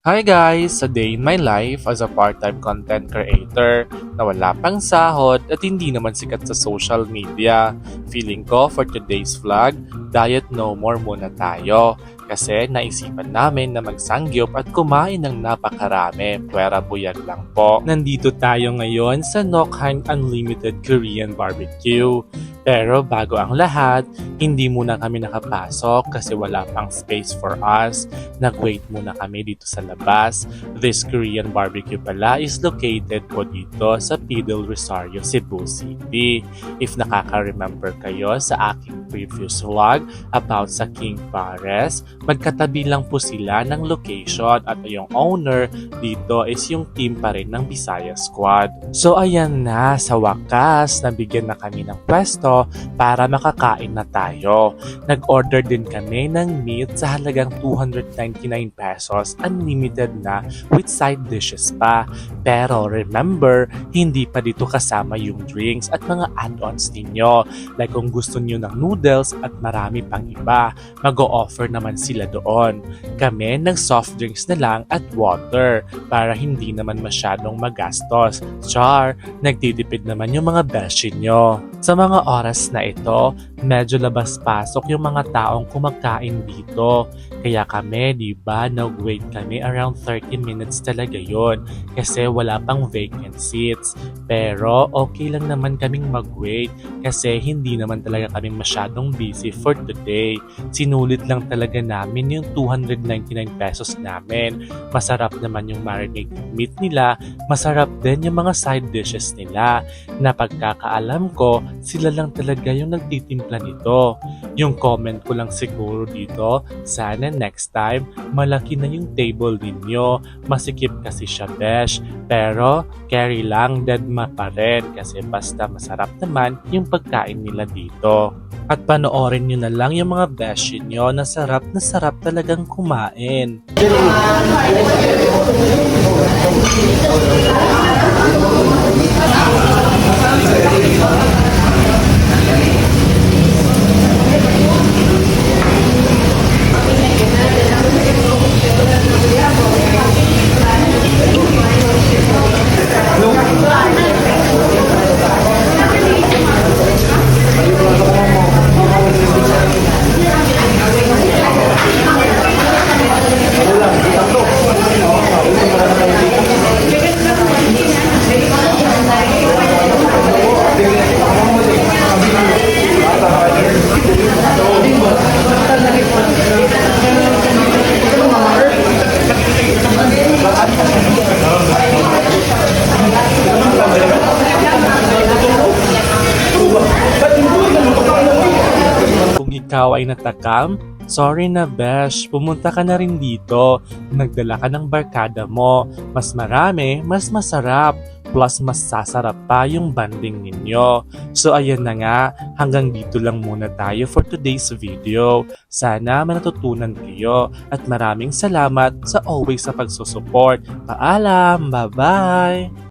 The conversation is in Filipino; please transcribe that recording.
Hi guys! Sa day in my life as a part-time content creator na wala pang sahod at hindi naman sikat sa social media, feeling ko for today's vlog, diet no more muna tayo. Kasi naisipan namin na magsangyup at kumain ng napakarami, pwera buyag lang po. Nandito tayo ngayon sa Nokhan Unlimited Korean Barbecue. Pero bago ang lahat, hindi muna kami nakapasok kasi wala pang space for us. Nag-wait muna kami dito sa labas. This Korean barbecue pala is located po dito sa Pidel Rosario, Cebu City. If nakaka-remember kayo sa aking previous vlog about sa King Pares, magkatabi lang po sila ng location at yung owner dito is yung team pa rin ng Bisaya Squad. So ayan na, sa wakas, nabigyan na kami ng pwesto para makakain na tayo. Nag-order din kami ng meat sa halagang 299 pesos, unlimited na with side dishes pa. Pero remember, hindi pa dito kasama yung drinks at mga add-ons ninyo. Like kung gusto niyo ng noodles at marami pang iba, mag-o-offer naman sila doon. Kami ng soft drinks na lang at water para hindi naman masyadong magastos. Char, nagtitipid naman yung mga beshi nyo. Sa mga oras na ito, medyo labas-pasok yung mga taong kumakain dito. Kaya kami, di ba, nag-wait kami around 30 minutes talaga yon kasi wala pang vacant seats. Pero okay lang naman kaming mag-wait kasi hindi naman talaga kami masyadong busy for today. Sinulit lang talaga namin yung 299 pesos namin. Masarap naman yung marinated meat nila, masarap din yung mga side dishes nila. Na pagkakaalam ko, sila lang talaga yung nagtitimpla nito. Yung comment ko lang siguro dito, sana next time, malaki na yung table ninyo. Masikip kasi siya, besh. Pero, carry lang, deadma pa rin kasi basta masarap naman yung pagkain nila dito. At panoorin nyo na lang yung mga besh nyo na sarap talagang kumain. Kung ikaw ay natakam, sorry na besh, pumunta ka na rin dito. Nagdala ka ng barkada mo. Mas marami, mas masarap. Plus mas sasarap pa yung banding ninyo. So ayan na nga, hanggang dito lang muna tayo for today's video. Sana manatutunan kayo at maraming salamat sa always sa pagsusupport. Paalam! Bye-bye!